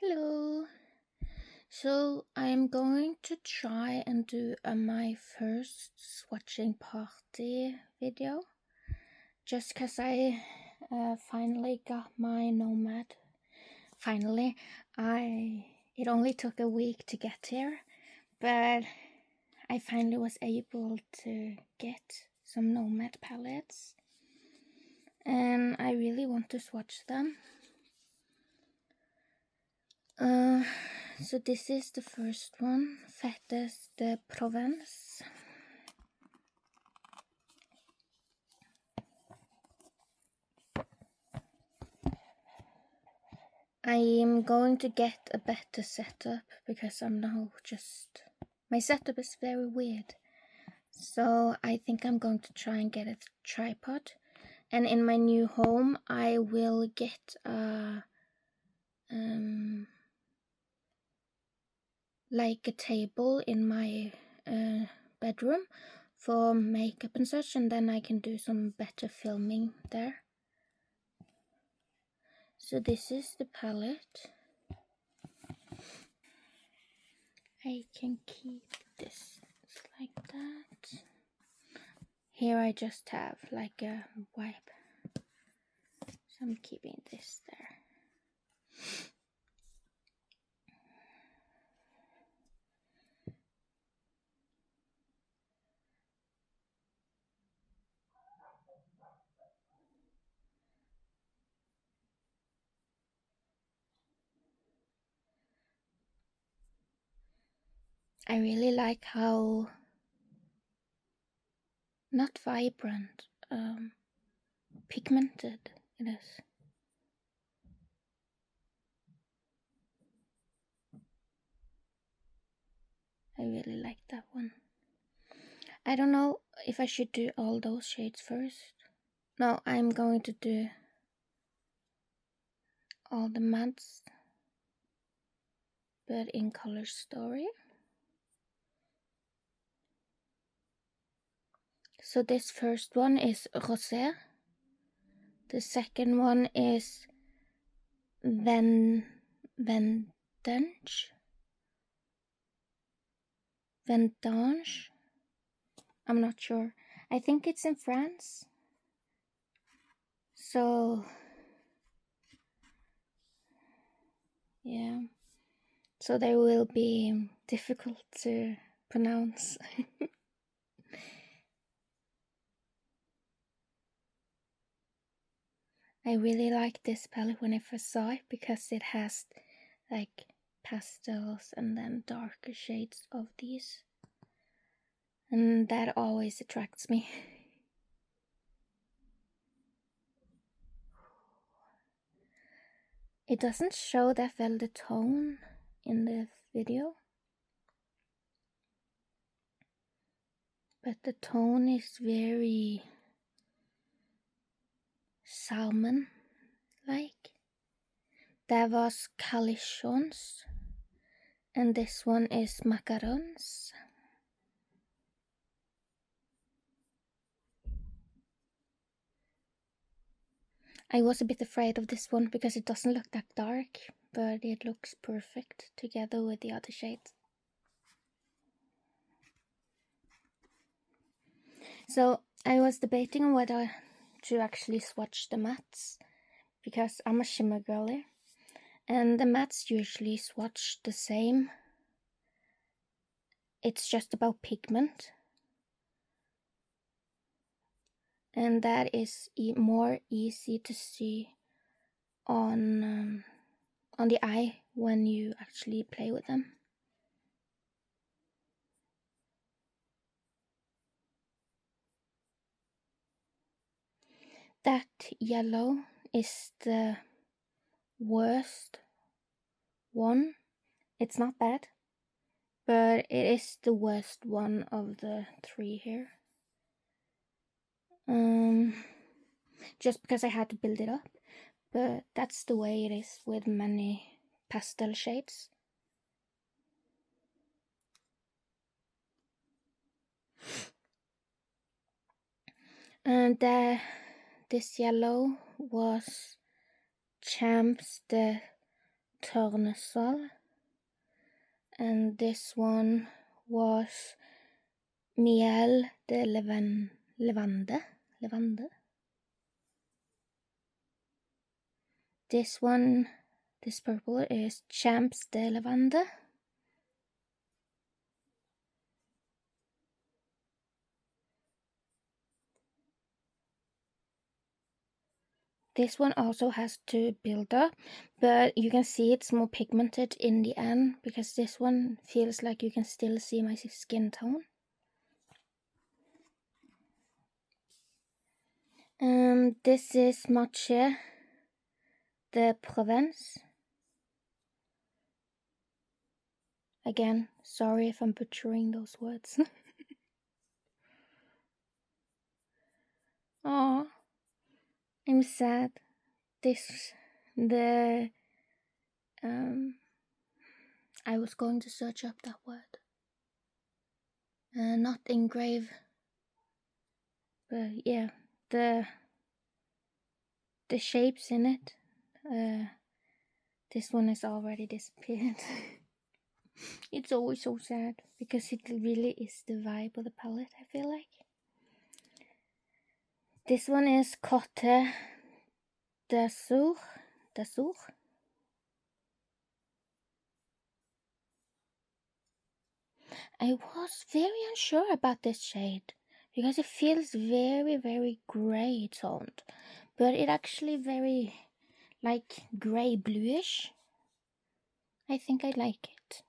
Hello. So I'm going to try and do my first swatching party video, just because I finally got my Nomad. Finally, it only took a week to get here, but I finally was able to get some Nomad palettes, and I really want to swatch them. So this is the first one, Fêtes de Provence. I am going to get a better setup because I'm now my setup is very weird. So I think I'm going to try and get a tripod. And in my new home, I will get like a table in my bedroom for makeup and such, and then I can do some better filming there. So this is the palette. I can keep this like that. Here I just have like a wipe, so I'm keeping this there. I really like how not vibrant, pigmented it is. I really like that one. I don't know if I should do all those shades first. No, I'm going to do all the mattes, but in color story. So this first one is rosé. The second one is Vendange. Vendange. I'm not sure. I think it's in France. So yeah. So they will be difficult to pronounce. I really liked this palette when I first saw it because it has like pastels and then darker shades of these. And that always attracts me. It doesn't show that well the tone in the video, but the tone is very salmon like. That was calichons, and this one is macarons. I was a bit afraid of this one because it doesn't look that dark, but it looks perfect together with the other shades. So I was debating on whether to actually swatch the mattes because I'm a shimmer girly, and the mattes usually swatch the same. It's just about pigment, and that is more easy to see on the eye when you actually play with them. That yellow is the worst one. It's not bad, but it is the worst one of the three here. Just because I had to build it up, but that's the way it is with many pastel shades. And this yellow was Champs de Tørnesol, and this one was Miel de Levande. This one, this purple, is Champs de Lavande. This one also has to build up, but you can see it's more pigmented in the end, because this one feels like you can still see my skin tone. This is Matcha de Provence. Again, sorry if I'm butchering those words. Oh, I'm sad. I was going to search up that word. Not engrave, but yeah, the shapes in it. This one has already disappeared. It's always so sad, because it really is the vibe of the palette, I feel like. This one is Côte d'Azur. I was very unsure about this shade, because it feels very, very grey toned, but it actually very, like, grey bluish. I think I like it.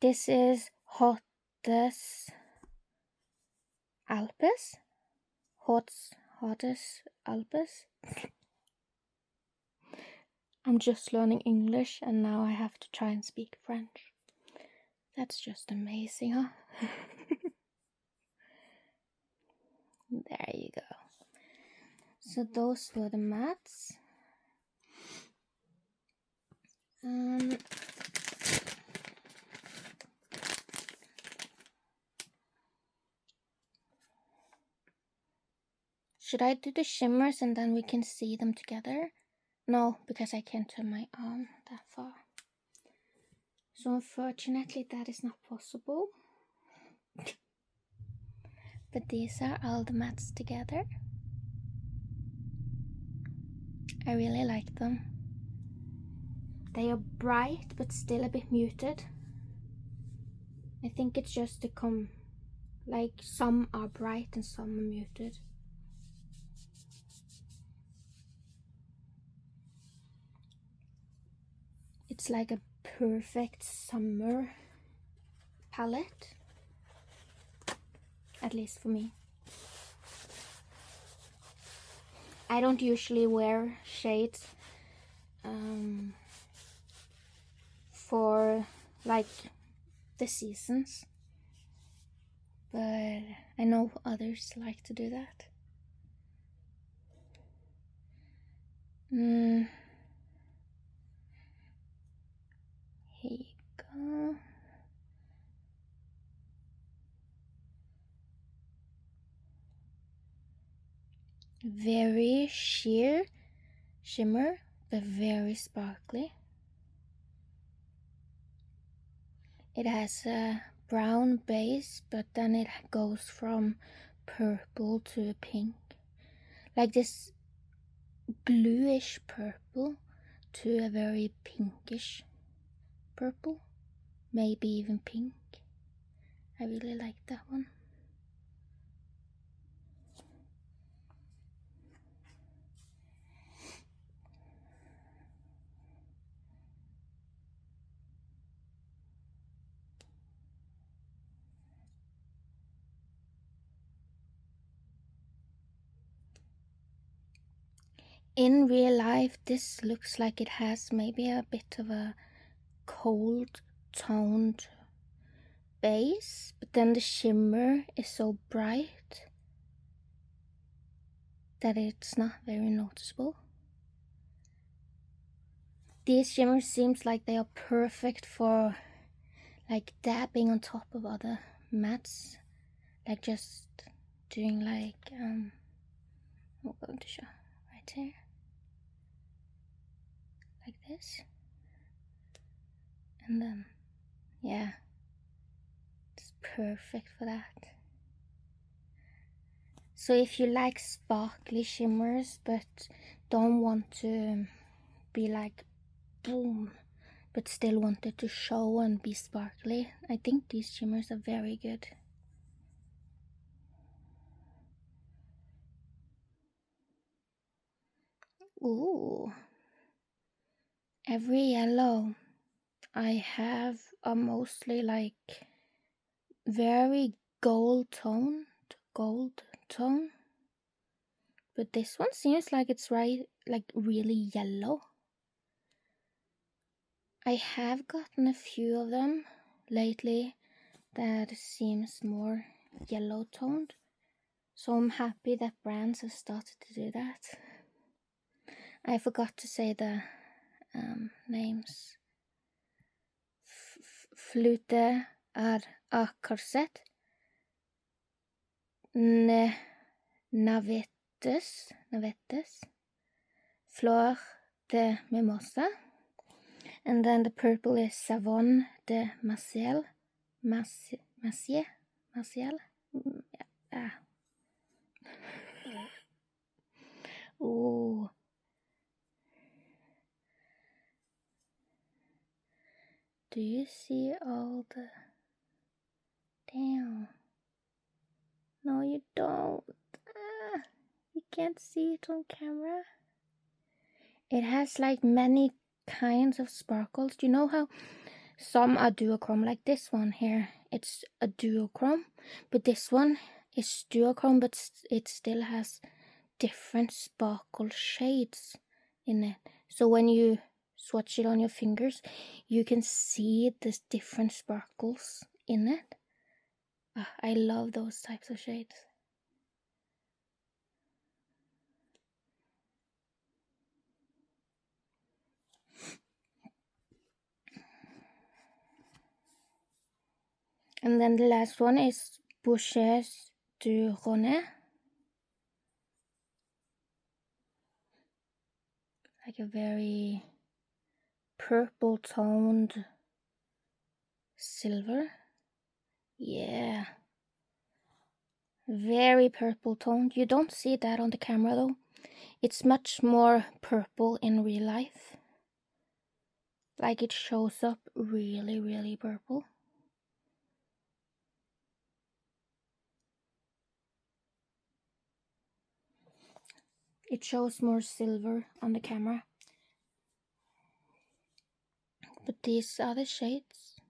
This is Hottes Alpes. Hottes Alpes. I'm just learning English, and now I have to try and speak French. That's just amazing, huh? There you go. So those were the mattes. Should I do the shimmers and then we can see them together? No, because I can't turn my arm that far. So unfortunately that is not possible. But these are all the mattes together. I really like them. They are bright but still a bit muted. I think it's just to come, like, some are bright and some are muted. It's like a perfect summer palette, at least for me. I don't usually wear shades for, like, the seasons, but I know others like to do that. Here you go. Very sheer shimmer, but very sparkly. It has a brown base, but then it goes from purple to pink, like this bluish purple to a very pinkish purple, maybe even pink. I really like that one. In real life, this looks like it has maybe a bit of a cold toned base, but then the shimmer is so bright that it's not very noticeable. These shimmers seems like they are perfect for, like, dabbing on top of other mattes, like just doing like I'm going to show right here, like this. And then, yeah, it's perfect for that. So if you like sparkly shimmers but don't want to be like boom, but still want it to show and be sparkly, I think these shimmers are very good. Ooh, every yellow I have are mostly like very gold tone, but this one seems like it's like really yellow. I have gotten a few of them lately that seems more yellow toned, so I'm happy that brands have started to do that. I forgot to say the names. Flute a corset, navetes, fleur de mimosa, and then the purple is savon de Maciel. Yeah. Ooh. Do you see all the... Damn. No, you don't. You can't see it on camera. It has like many kinds of sparkles. Do you know how some are duochrome, like this one here? It's a duochrome, but this one is duochrome, but it still has different sparkle shades in it. So when you swatch it on your fingers, you can see the different sparkles in it. I love those types of shades. And then the last one is Bouches du Rhône. Like a very purple toned silver. Yeah. Very purple toned. You don't see that on the camera though. It's much more purple in real life. Like it shows up really, really purple. It shows more silver on the camera. But these are the shades.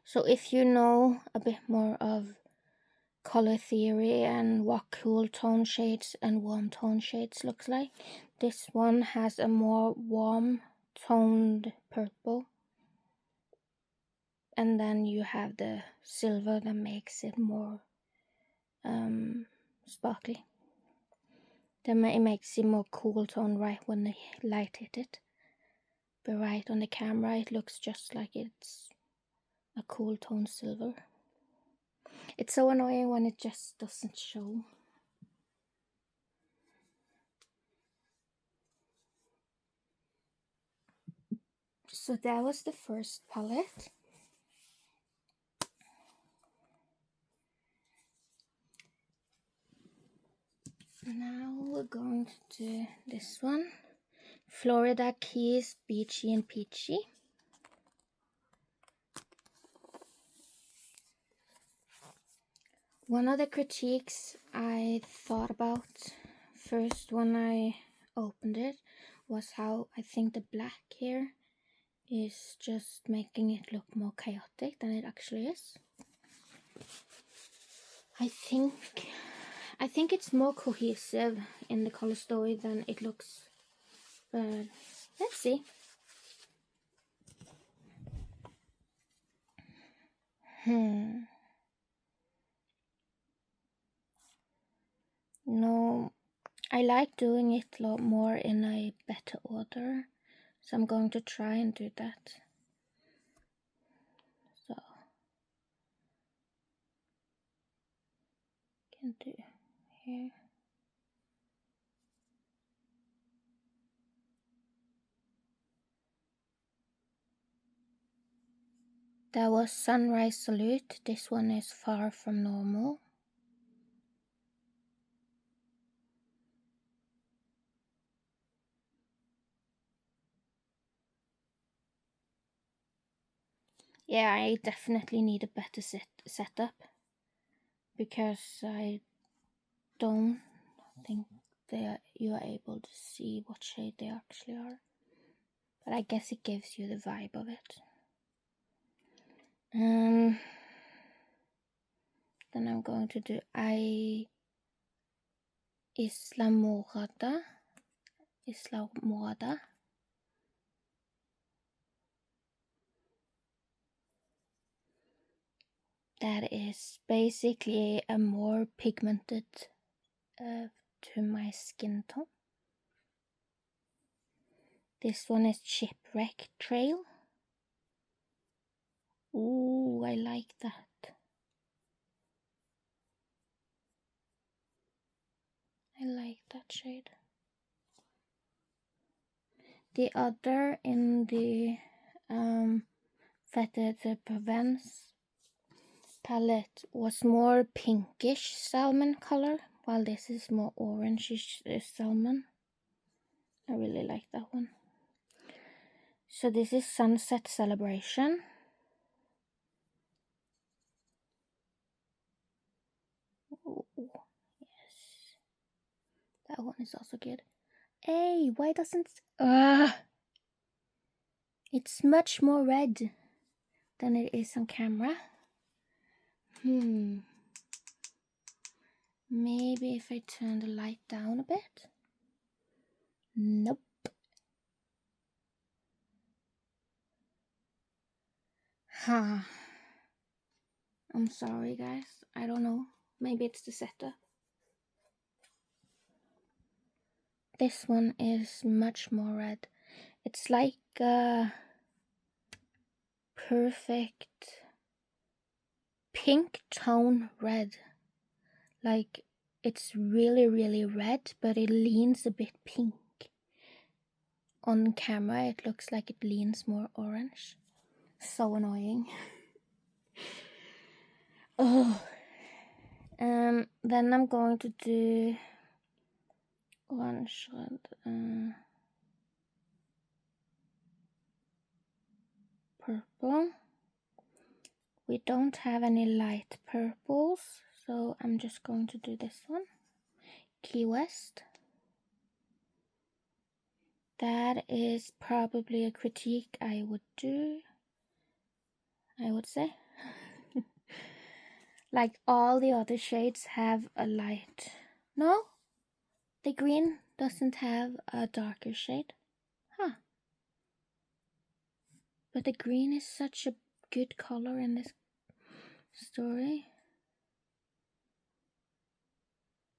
So if you know a bit more of color theory and what cool tone shades and warm tone shades looks like, this one has a more warm toned purple. And then you have the silver that makes it more sparkly. Then it makes it more cool tone right when the light hit it. But right on the camera it looks just like it's a cool tone silver. It's so annoying when it just doesn't show. So that was the first palette. Now we're going to do this one. Florida Keys, Beachy and Peachy. One of the critiques I thought about first when I opened it was how I think the black here is just making it look more chaotic than it actually is. I think it's more cohesive in the color story than it looks, but let's see. No, I like doing it a lot more in a better order, so I'm going to try and do that. So, can do here. That was Sunrise Salute. This one is Far From Normal. Yeah, I definitely need a better setup, because I don't think you are able to see what shade they actually are. But I guess it gives you the vibe of it. Then I'm going to do Isla Morada. That is basically a more pigmented to my skin tone. This one is Shipwreck Trail. Ooh, I like that. I like that shade. The other in the Fêtes de Provence palette was more pinkish salmon color, while this is more orangish salmon. I really like that one. So this is Sunset Celebration. Ooh, yes. That one is also good. Hey, why doesn't... it's much more red than it is on camera. Maybe if I turn the light down a bit. Nope. I'm sorry, guys. I don't know. Maybe it's the setup. This one is much more red. It's like a perfect pink tone red. Like, it's really, really red, but it leans a bit pink. On camera, it looks like it leans more orange. So annoying. Oh. Then I'm going to do orange red, purple. We don't have any light purples, so I'm just going to do this one. Key West. That is probably a critique I would do, I would say. Like all the other shades have a light. No, the green doesn't have a darker shade. Huh. But the green is such a good color in this story.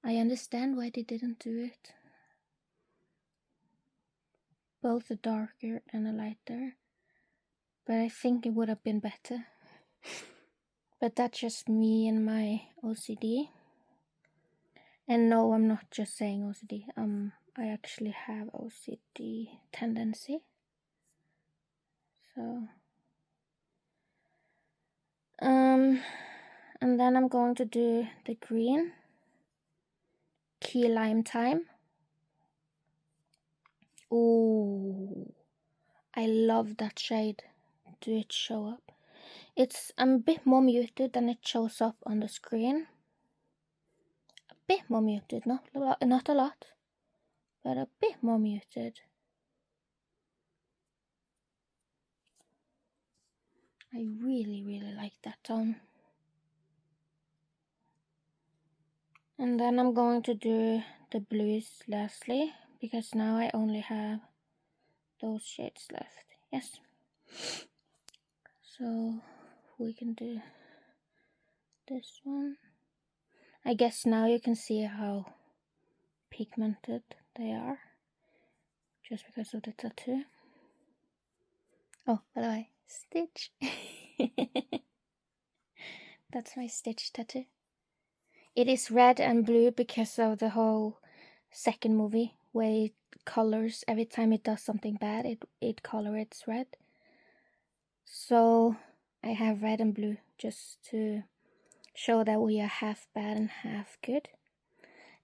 I understand why they didn't do it. Both a darker and a lighter. But I think it would have been better. But that's just me and my OCD. And no, I'm not just saying OCD. I actually have OCD tendency. So, and then I'm going to do the green. Key Lime Time. Ooh, I love that shade. Do it show up? It's a bit more muted than it shows up on the screen. A bit more muted, not a lot, but a bit more muted. I really, really like that tone. And then I'm going to do the blues lastly, because now I only have those shades left. Yes. So we can do this one. I guess now you can see how pigmented they are, just because of the tattoo. Oh, by the way, Stitch. That's my Stitch tattoo. It is red and blue because of the whole second movie, where it colors every time it does something bad. It colors red. So I have red and blue just to show that we are half bad and half good.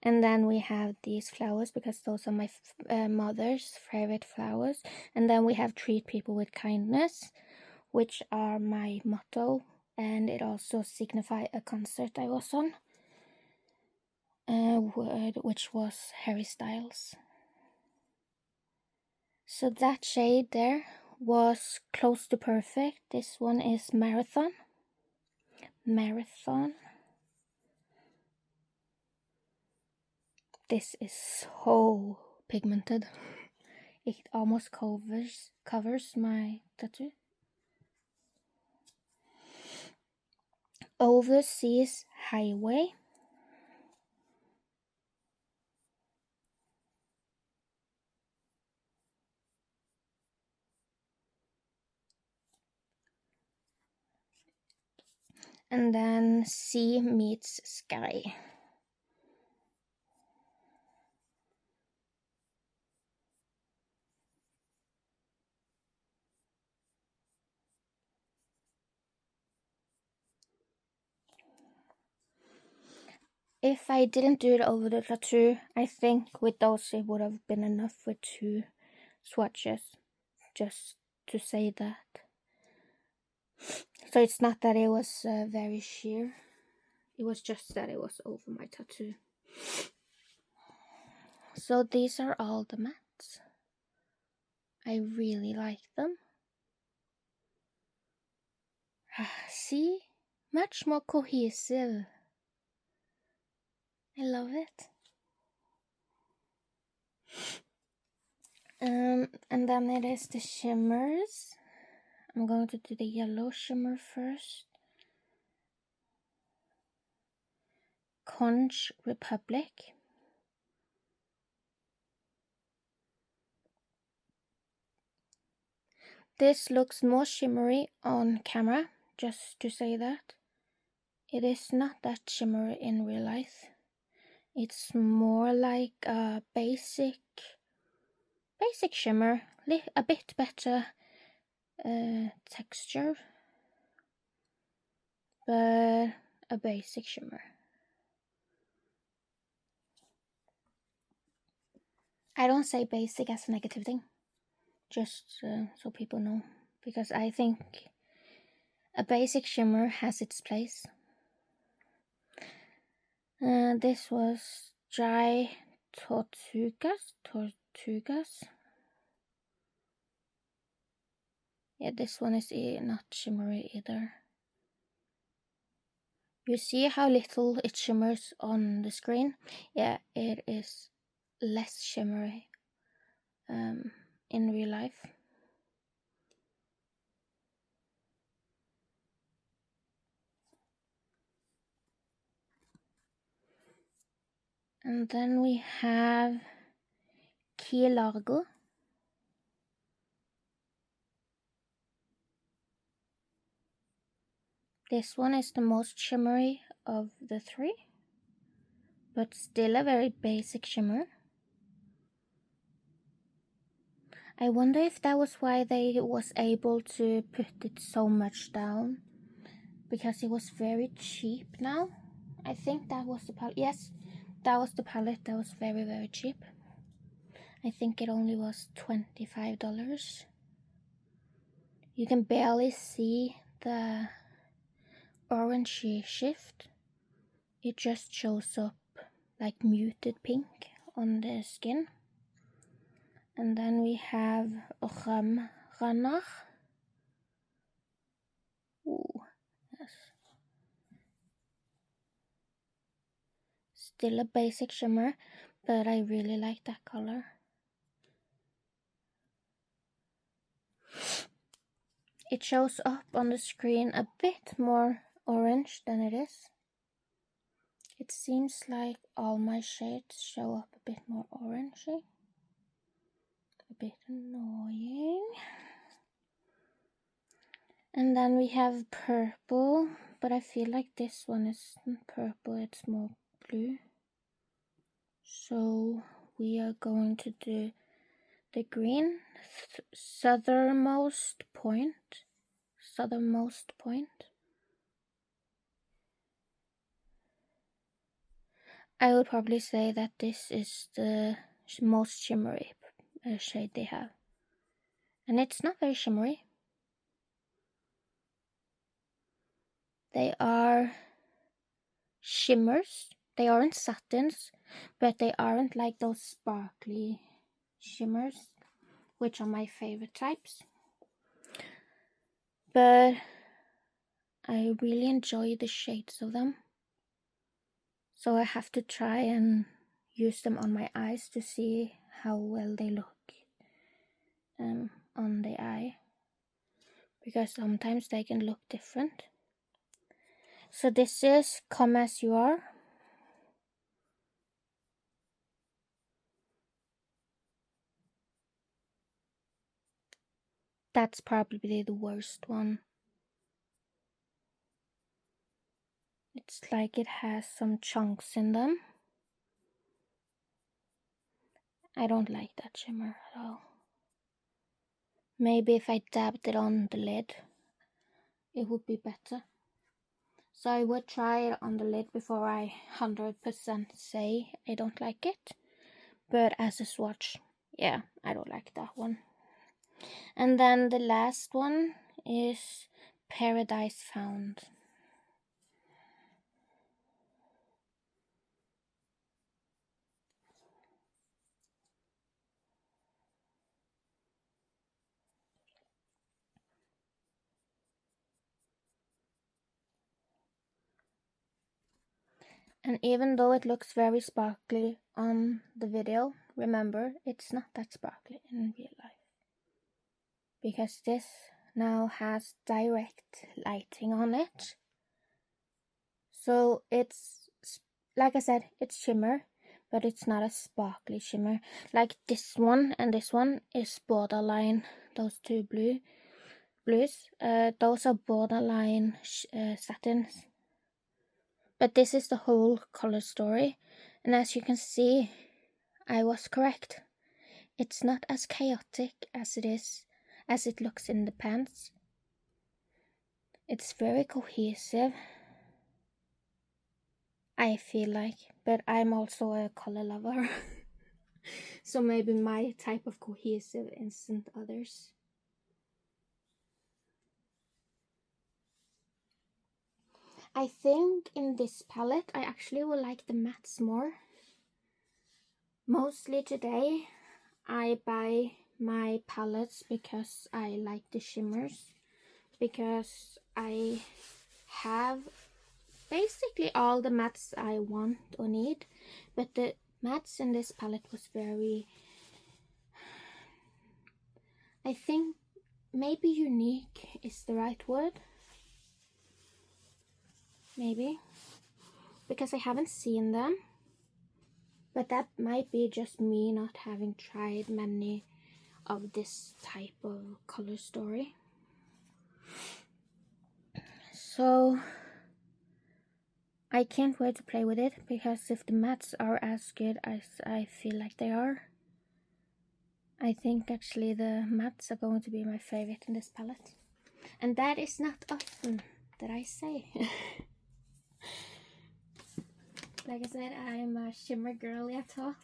And then we have these flowers because those are my mother's favorite flowers. And then we have treat people with kindness, which are my motto, and it also signifies a concert I was on, which was Harry Styles. So that shade there was close to perfect. This one is Marathon. This is so pigmented. It almost covers my tattoo. Overseas Highway. And then Sea Meets Sky. If I didn't do it over the tattoo, I think with those it would have been enough with 2 swatches, just to say that. So it's not that it was very sheer, it was just that it was over my tattoo. So these are all the mattes. I really like them. See? Much more cohesive. I love it. And then it is the shimmers. I'm going to do the yellow shimmer first. Conch Republic. This looks more shimmery on camera, just to say that. It is not that shimmery in real life. It's more like a basic shimmer, a bit better texture, but a basic shimmer. I don't say basic as a negative thing, just so people know, because I think a basic shimmer has its place. This was Dry Tortugas. Yeah, this one is not shimmery either. You see how little it shimmers on the screen? Yeah, it is less shimmery in real life. And then we have Key Largo. This one is the most shimmery of the 3, but still a very basic shimmer. I wonder if that was why they was able to put it so much down, because it was very cheap now. I think that was the palette. Yes, that was the palette that was very, very cheap. I think it only was $25. You can barely see the orange shift. It just shows up like muted pink on the skin. And then we have Runner. Ooh, yes. Still a basic shimmer, but I really like that color. It shows up on the screen a bit more orange than it is. It seems like all my shades show up a bit more orangey. A bit annoying. And then we have purple, but I feel like this one isn't purple, it's more blue. So we are going to do the green, southernmost point. southernmost point. I would probably say that this is the most shimmery shade they have. And it's not very shimmery. They are shimmers. They aren't satins, but they aren't like those sparkly shimmers, which are my favorite types. But I really enjoy the shades of them. So I have to try and use them on my eyes to see how well they look on the eye, because sometimes they can look different. So this is Come As You Are. That's probably the worst one. It's like it has some chunks in them. I don't like that shimmer at all. Maybe if I dabbed it on the lid, it would be better. So I would try it on the lid before I 100% say I don't like it. But as a swatch, yeah, I don't like that one. And then the last one is Paradise Found. And even though it looks very sparkly on the video, remember, it's not that sparkly in real life. Because this now has direct lighting on it. So it's, like I said, it's shimmer, but it's not a sparkly shimmer. Like this one and this one is borderline, those two blues. Those are borderline satins. But this is the whole color story. And as you can see, I was correct. It's not as chaotic as it looks in the pants. It's very cohesive, I feel like, but I'm also a color lover. So maybe my type of cohesive isn't others. I think in this palette I actually will like the mattes more. Mostly today I buy my palettes because I like the shimmers, because I have basically all the mattes I want or need, but the mattes in this palette was very, I think maybe unique is the right word. Maybe. Because I haven't seen them. But that might be just me not having tried many of this type of color story. So I can't wait to play with it, because if the mattes are as good as I feel like they are, I think actually the mattes are going to be my favorite in this palette. And that is not often that I say. Like I said, I'm a shimmer girly at heart.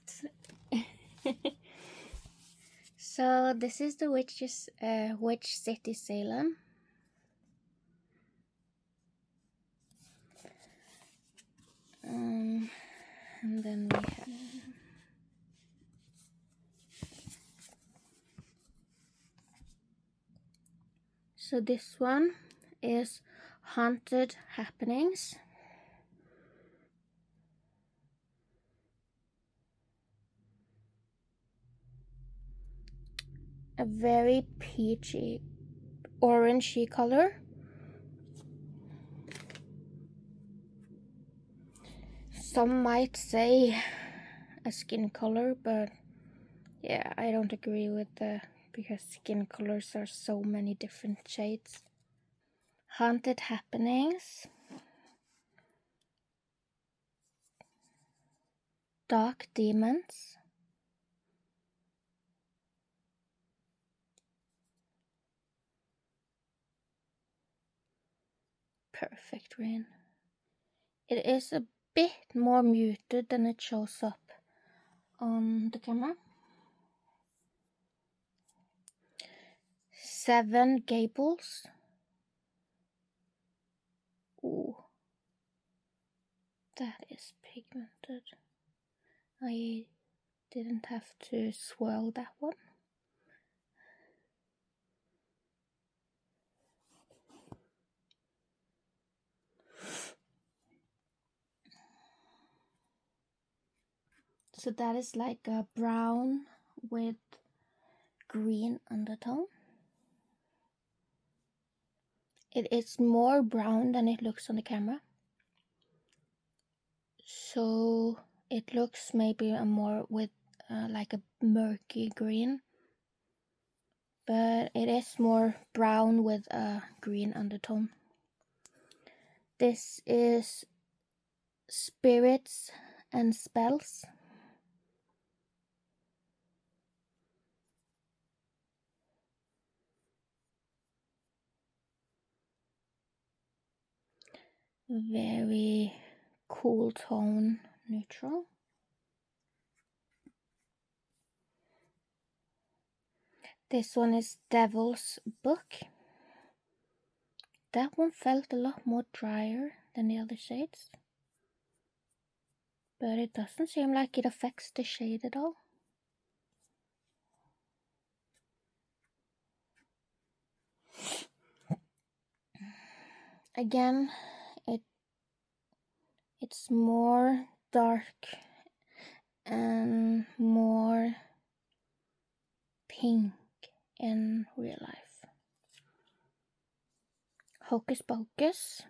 So this is the Witch City Salem. And then we have, so this one is Haunted Happenings. A very peachy, orangey color. Some might say a skin color, but yeah, I don't agree with that, because skin colors are so many different shades. Haunted Happenings. Dark Demons. perfect green. It is a bit more muted than it shows up on the camera. 7 Gables. Ooh, that is pigmented. I didn't have to swirl that one. So that is like a brown with green undertone. It is more brown than it looks on the camera. So it looks maybe more with like a murky green. But it is more brown with a green undertone. This is Spirits and Spells. Very cool tone, neutral. This one is Devil's Book. That one felt a lot more drier than the other shades. But it doesn't seem like it affects the shade at all. Again, it's more dark and more pink in real life. Hocus Pocus.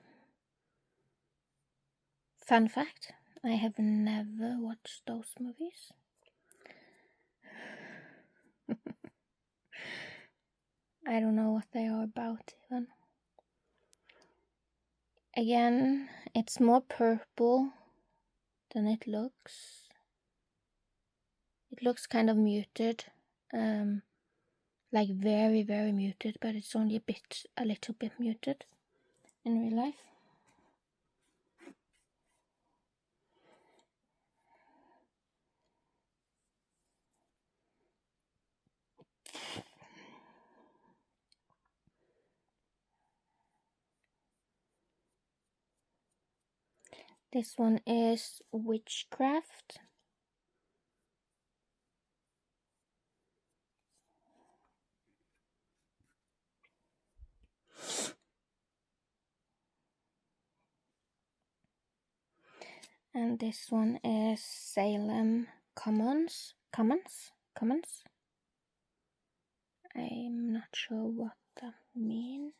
Fun fact, I have never watched those movies. I don't know what they are about even. Again, it's more purple than it looks. It looks kind of muted, like very, very muted, but it's only a little bit muted in real life. This one is Witchcraft. And this one is Salem Commons. I'm not sure what that means.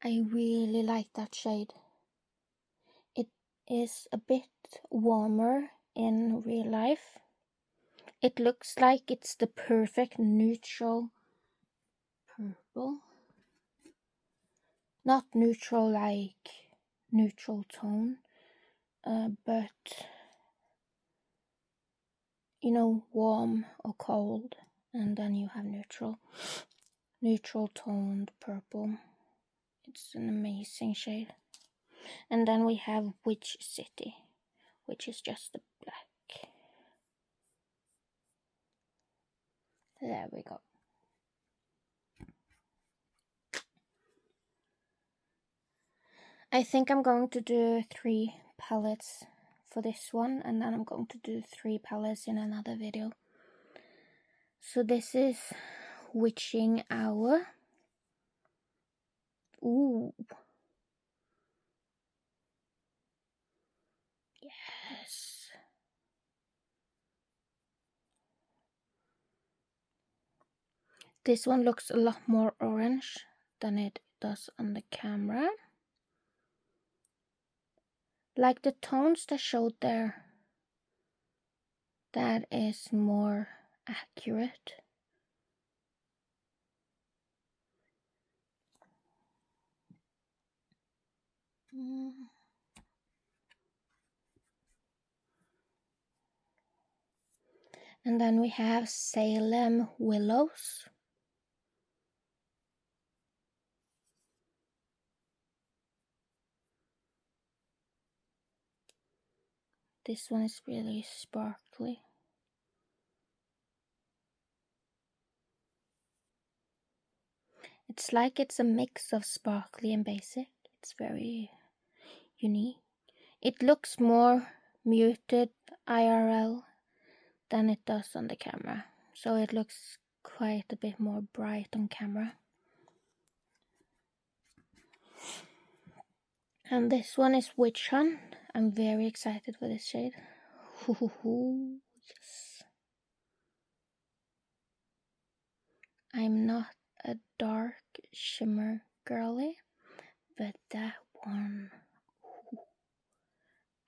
I really like that shade. It is a bit warmer in real life. It looks like it's the perfect neutral purple. Not neutral like neutral tone, but you know, warm or cold, and then you have neutral toned purple. It's an amazing shade. And then we have Witch City, which is just the black. There we go. I think I'm going to do 3 palettes for this one, and then I'm going to do 3 palettes in another video. So this is Witching Hour. Ooh. Yes. This one looks a lot more orange than it does on the camera. Like the tones that showed there, that is more accurate. And then we have Salem Willows. This one is really sparkly. It's like it's a mix of sparkly and basic. It's very unique. It looks more muted IRL than it does on the camera. So it looks quite a bit more bright on camera. And this one is Witch Hunt. I'm very excited for this shade. Yes. I'm not a dark shimmer girly, but that one,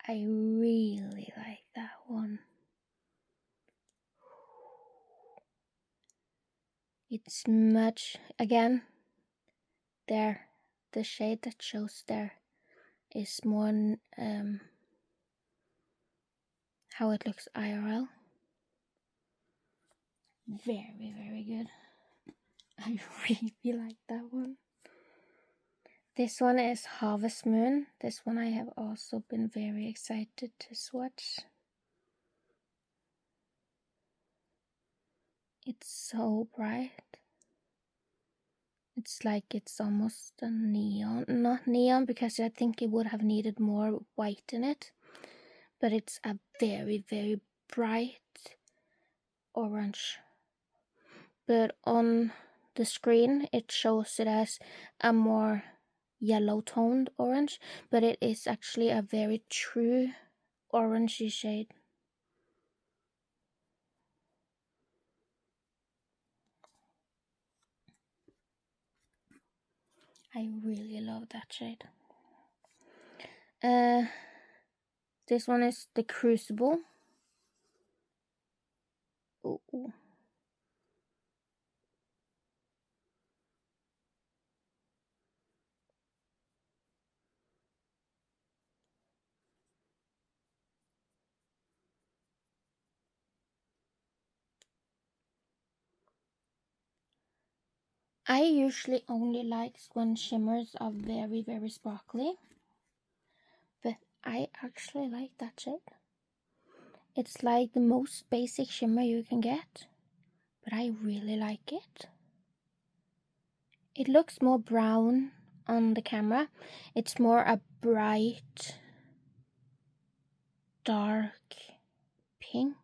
I really like that one. It's much, again, there, the shade that shows there is more how it looks IRL. Very, very good. I really like that one. This one is Harvest Moon. This one I have also been very excited to swatch. It's so bright. It's like it's almost a neon. Not neon, because I think it would have needed more white in it. But it's a very, very bright orange. But on the screen it shows it as a more yellow toned orange, but it is actually a very true orangey shade. I really love that shade. This one is the Crucible. Ooh. I usually only like when shimmers are very, very sparkly, but I actually like that shade. It's like the most basic shimmer you can get, but I really like it. It looks more brown on the camera. It's more a bright, dark pink.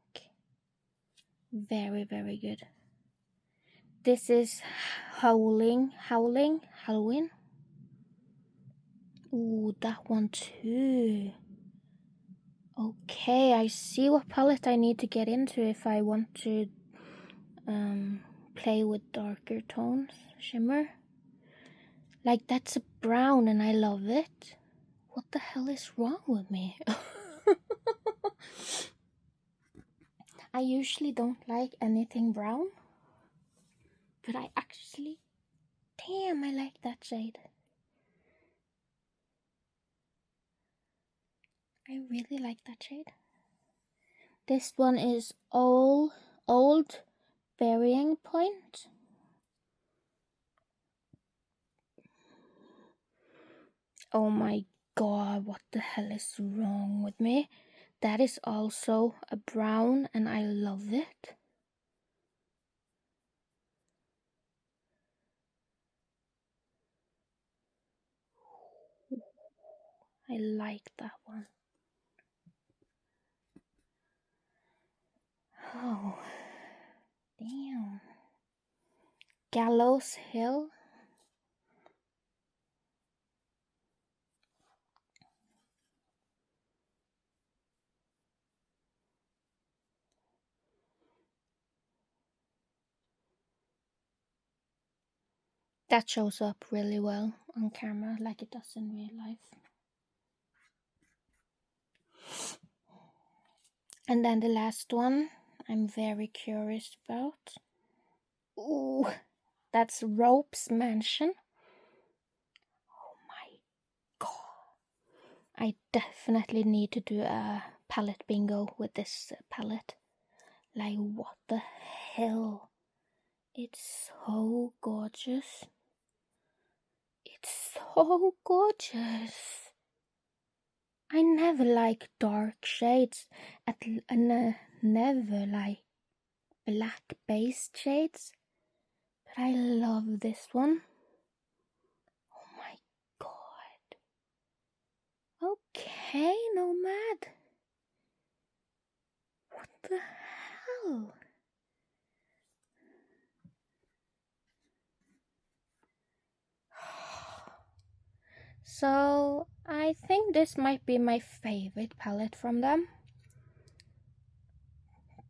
Very, very good. This is Howling Halloween. Ooh, that one too. Okay, I see what palette I need to get into if I want to play with darker tones, shimmer. Like, that's a brown and I love it. What the hell is wrong with me? I usually don't like anything brown, but I actually, damn, I like that shade. I really like that shade. This one is Old Burying Point. Oh my god, what the hell is wrong with me? That is also a brown and I love it. I like that one. Oh, damn. Gallows Hill. That shows up really well on camera, like it does in real life. And then the last one I'm very curious about. Ooh, that's Rope's Mansion. Oh my god. I definitely need to do a palette bingo with this palette. Like, what the hell? It's so gorgeous. It's so gorgeous. I never like dark shades, and never like black based shades, but I love this one. Oh my god. Okay, Nomad. What the hell? So, I think this might be my favorite palette from them.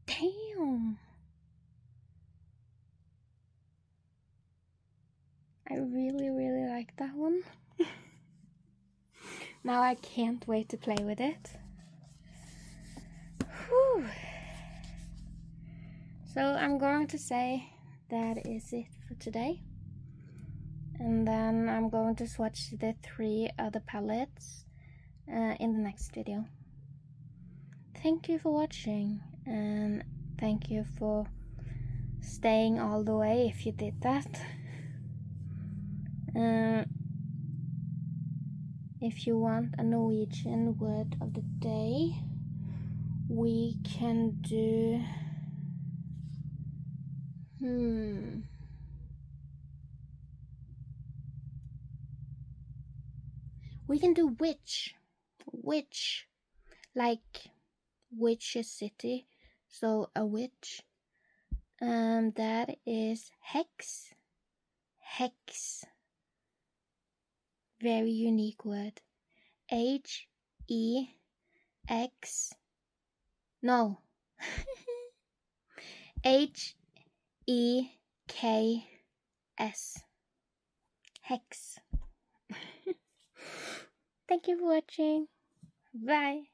Damn! I really like that one. Now I can't wait to play with it. Whew. So I'm going to say that is it for today. And then I'm going to swatch the 3 other palettes in the next video. Thank you for watching, and thank you for staying all the way if you did that. If you want a Norwegian word of the day, we can do we can do witch, like witch's city, so a witch. That is hex, very unique word. H-E-X, no, H-E-K-S, hex. Thank you for watching. Bye.